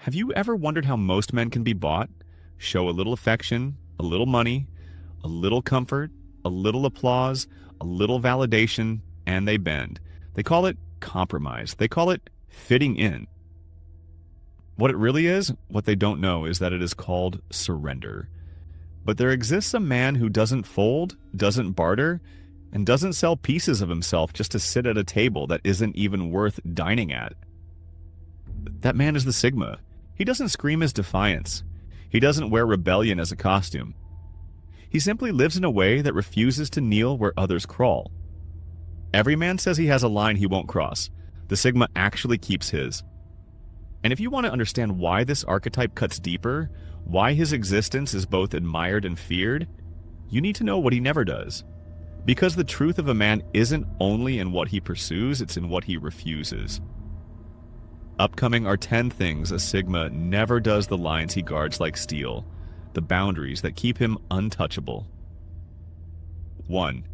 Have you ever wondered how most men can be bought? Show a little affection, a little money, a little comfort, a little applause, a little validation, and they bend. They call it compromise. They call it fitting in. What it really is, what they don't know, is that it is called surrender. But there exists a man who doesn't fold, doesn't barter, and doesn't sell pieces of himself just to sit at a table that isn't even worth dining at. That man is the Sigma. He doesn't scream his defiance. He doesn't wear rebellion as a costume. He simply lives in a way that refuses to kneel where others crawl. Every man says he has a line he won't cross. The Sigma actually keeps his. And if you want to understand why this archetype cuts deeper, why his existence is both admired and feared, you need to know what he never does. Because the truth of a man isn't only in what he pursues, it's in what he refuses. Upcoming are 10 things a Sigma never does, the lines he guards like steel, the boundaries that keep him untouchable. 1.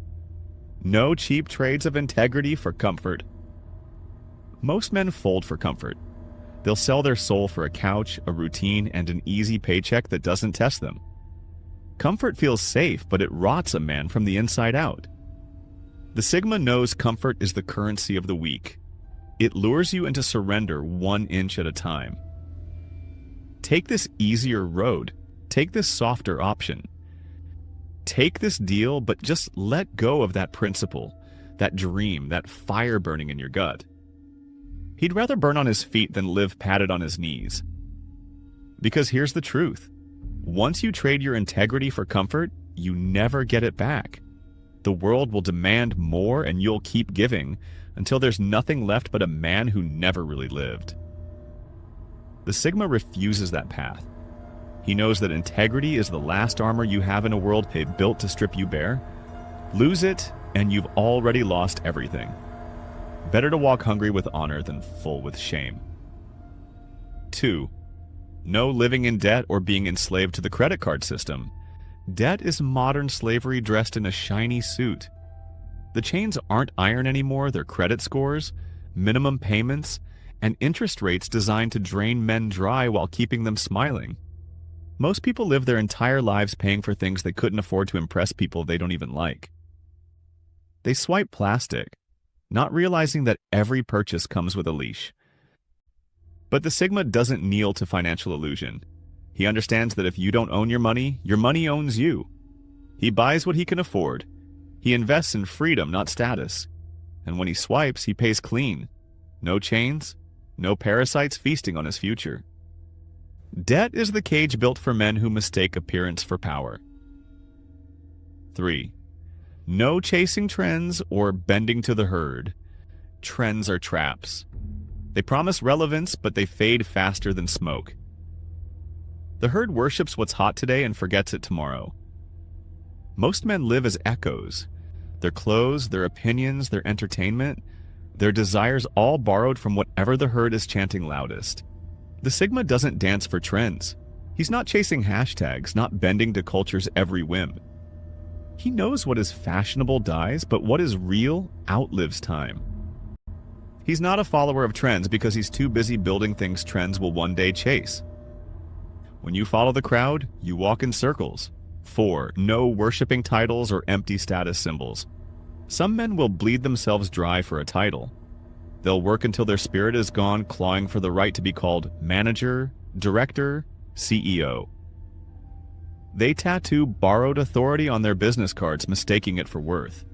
No cheap trades of integrity for comfort. Most men fold for comfort. They'll sell their soul for a couch, a routine, and an easy paycheck that doesn't test them. Comfort feels safe, but it rots a man from the inside out. The Sigma knows comfort is the currency of the weak. It lures you into surrender 1 inch at a time. Take this easier road. Take this softer option. Take this deal, but just let go of that principle, that dream, that fire burning in your gut. He'd rather burn on his feet than live padded on his knees. Because here's the truth. Once you trade your integrity for comfort, you never get it back. The world will demand more and you'll keep giving until there's nothing left but a man who never really lived. The Sigma refuses that path. He knows that integrity is the last armor you have in a world built to strip you bare. Lose it, and you've already lost everything. Better to walk hungry with honor than full with shame. 2. No living in debt or being enslaved to the credit card system. Debt is modern slavery dressed in a shiny suit. The chains aren't iron anymore, they're credit scores, minimum payments, and interest rates designed to drain men dry while keeping them smiling. Most people live their entire lives paying for things they couldn't afford to impress people they don't even like. They swipe plastic, not realizing that every purchase comes with a leash. But the Sigma doesn't kneel to financial illusion. He understands that if you don't own your money owns you. He buys what he can afford. He invests in freedom, not status. And when he swipes, he pays clean. No chains, no parasites feasting on his future. Debt is the cage built for men who mistake appearance for power. 3. No chasing trends or bending to the herd. Trends are traps. They promise relevance, but they fade faster than smoke. The herd worships what's hot today and forgets it tomorrow. Most men live as echoes. Their clothes, their opinions, their entertainment, their desires all borrowed from whatever the herd is chanting loudest. The Sigma doesn't dance for trends. He's not chasing hashtags, not bending to culture's every whim. He knows what is fashionable dies, but what is real outlives time. He's not a follower of trends because he's too busy building things trends will one day chase. When you follow the crowd, you walk in circles. 4. No worshipping titles or empty status symbols. Some men will bleed themselves dry for a title. They'll work until their spirit is gone, clawing for the right to be called manager, director, CEO. They tattoo borrowed authority on their business cards, mistaking it for worth.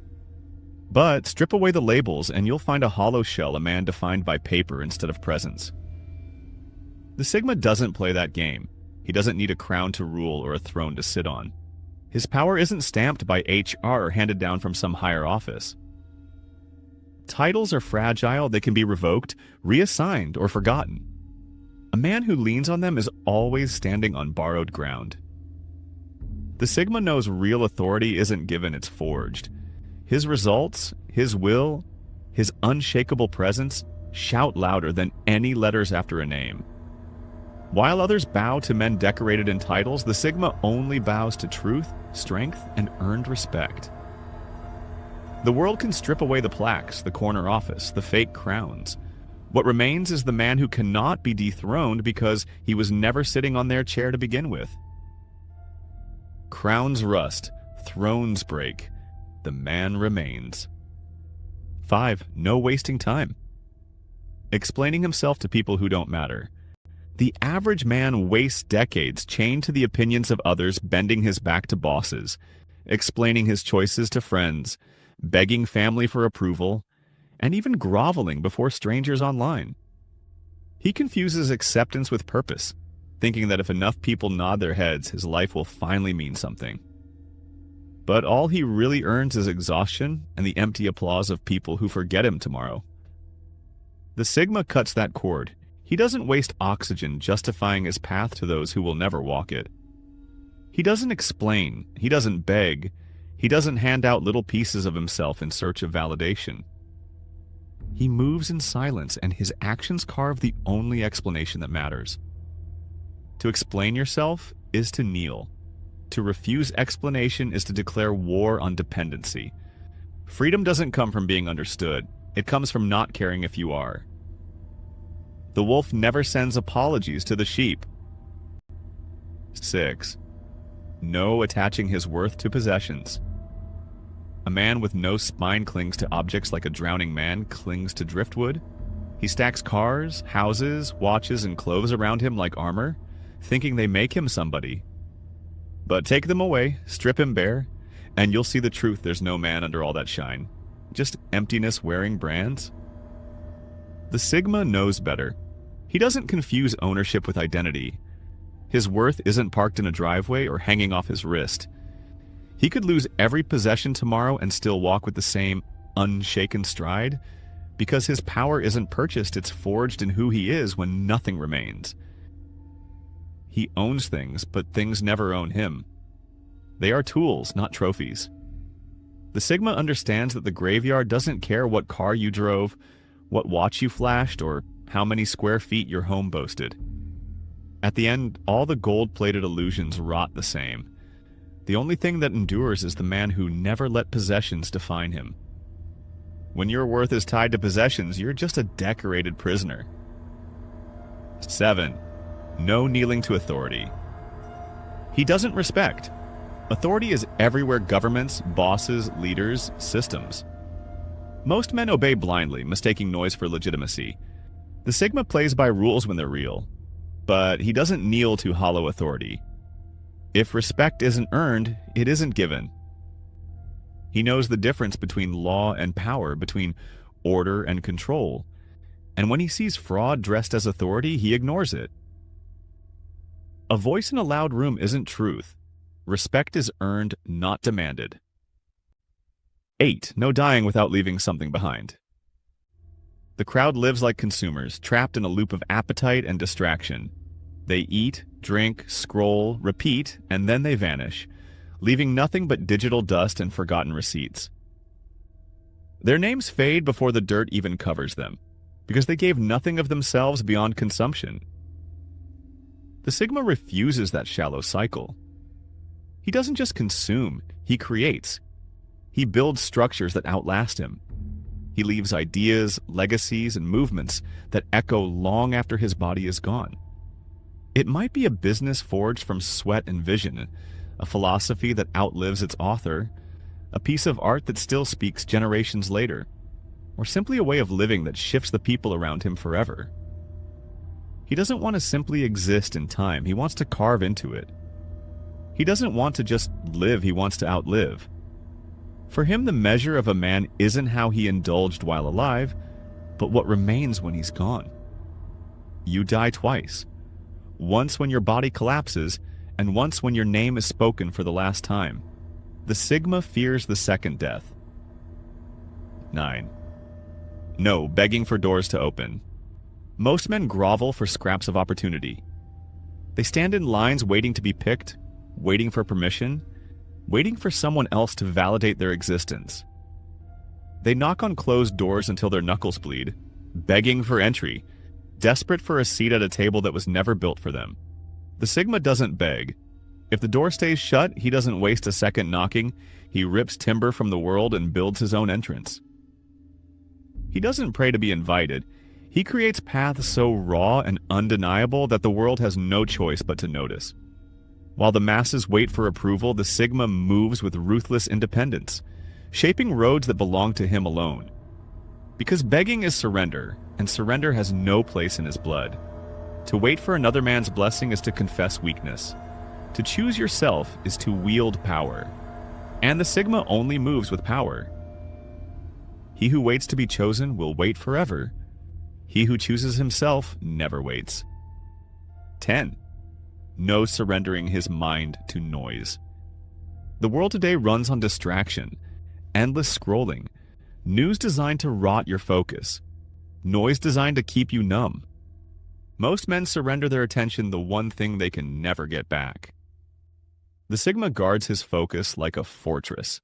But strip away the labels and you'll find a hollow shell, a man defined by paper instead of presence. The Sigma doesn't play that game. He doesn't need a crown to rule or a throne to sit on. His power isn't stamped by HR or handed down from some higher office. Titles are fragile, they can be revoked, reassigned, or forgotten. A man who leans on them is always standing on borrowed ground. The Sigma knows real authority isn't given, it's forged. His results, his will, his unshakable presence shout louder than any letters after a name. While others bow to men decorated in titles, the Sigma only bows to truth, strength, and earned respect. The world can strip away the plaques, the corner office, the fake crowns. What remains is the man who cannot be dethroned because he was never sitting on their chair to begin with. Crowns rust, thrones break, the man remains. 5. No wasting time. Explaining himself to people who don't matter. The average man wastes decades chained to the opinions of others, bending his back to bosses, explaining his choices to friends, begging family for approval, and even groveling before strangers online. He confuses acceptance with purpose, thinking that if enough people nod their heads, his life will finally mean something. But all he really earns is exhaustion and the empty applause of people who forget him tomorrow. The Sigma cuts that cord. He doesn't waste oxygen justifying his path to those who will never walk it. He doesn't explain, he doesn't beg, he doesn't hand out little pieces of himself in search of validation. He moves in silence, and his actions carve the only explanation that matters. To explain yourself is to kneel. To refuse explanation is to declare war on dependency. Freedom doesn't come from being understood. It comes from not caring if you are. The wolf never sends apologies to the sheep. 6. No attaching his worth to possessions. A man with no spine clings to objects like a drowning man clings to driftwood. He stacks cars, houses, watches, and clothes around him like armor, thinking they make him somebody. But take them away, strip him bare, and you'll see the truth. There's no man under all that shine. Just emptiness wearing brands. The Sigma knows better. He doesn't confuse ownership with identity. His worth isn't parked in a driveway or hanging off his wrist. He could lose every possession tomorrow and still walk with the same unshaken stride, because his power isn't purchased, it's forged in who he is when nothing remains. He owns things, but things never own him. They are tools, not trophies. The Sigma understands that the graveyard doesn't care what car you drove, what watch you flashed, or how many square feet your home boasted. At the end, all the gold-plated illusions rot the same. The only thing that endures is the man who never let possessions define him. When your worth is tied to possessions, you're just a decorated prisoner. 7. No kneeling to authority. He doesn't respect. Authority is everywhere: governments, bosses, leaders, systems. Most men obey blindly, mistaking noise for legitimacy. The Sigma plays by rules when they're real, but he doesn't kneel to hollow authority. If respect isn't earned, it isn't given. He knows the difference between law and power, between order and control, and when he sees fraud dressed as authority, he ignores it. A voice in a loud room isn't truth. Respect is earned, not demanded. 8. No dying without leaving something behind. The crowd lives like consumers, trapped in a loop of appetite and distraction. They eat, drink, scroll, repeat, and then they vanish, leaving nothing but digital dust and forgotten receipts. Their names fade before the dirt even covers them, because they gave nothing of themselves beyond consumption. The Sigma refuses that shallow cycle. He doesn't just consume, he creates. He builds structures that outlast him. He leaves ideas, legacies, and movements that echo long after his body is gone. It might be a business forged from sweat and vision, a philosophy that outlives its author, a piece of art that still speaks generations later, or simply a way of living that shifts the people around him forever. He doesn't want to simply exist in time, he wants to carve into it. He doesn't want to just live, he wants to outlive. For him, the measure of a man isn't how he indulged while alive, but what remains when he's gone. You die twice. Once when your body collapses, and once when your name is spoken for the last time. The Sigma fears the second death. 9. No begging for doors to open. Most men grovel for scraps of opportunity. They stand in lines waiting to be picked, waiting for permission, waiting for someone else to validate their existence. They knock on closed doors until their knuckles bleed, begging for entry, desperate for a seat at a table that was never built for them. The Sigma doesn't beg. If the door stays shut, he doesn't waste a second knocking. He rips timber from the world and builds his own entrance. He doesn't pray to be invited. He creates paths so raw and undeniable that the world has no choice but to notice. While the masses wait for approval, the Sigma moves with ruthless independence, shaping roads that belong to him alone. Because begging is surrender, and surrender has no place in his blood. To wait for another man's blessing is to confess weakness. To choose yourself is to wield power. And the Sigma only moves with power. He who waits to be chosen will wait forever. He who chooses himself never waits. 10. No surrendering his mind to noise. The world today runs on distraction, endless scrolling, news designed to rot your focus, noise designed to keep you numb. Most men surrender their attention the one thing they can never get back. The Sigma guards his focus like a fortress.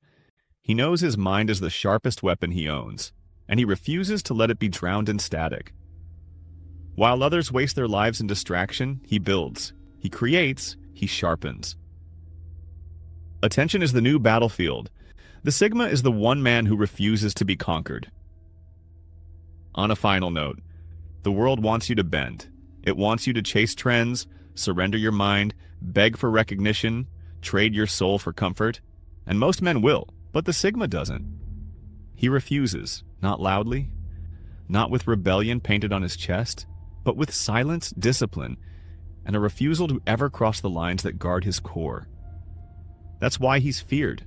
He knows his mind is the sharpest weapon he owns, and he refuses to let it be drowned in static. While others waste their lives in distraction, he builds, he creates, he sharpens. Attention is the new battlefield. The Sigma is the one man who refuses to be conquered. On a final note, the world wants you to bend. It wants you to chase trends, surrender your mind, beg for recognition, trade your soul for comfort. And most men will, but the Sigma doesn't. He refuses, not loudly, not with rebellion painted on his chest, but with silence, discipline, and a refusal to ever cross the lines that guard his core. That's why he's feared.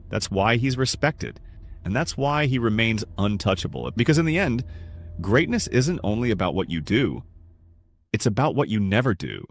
That's why he's respected. And that's why he remains untouchable. Because in the end, greatness isn't only about what you do, it's about what you never do.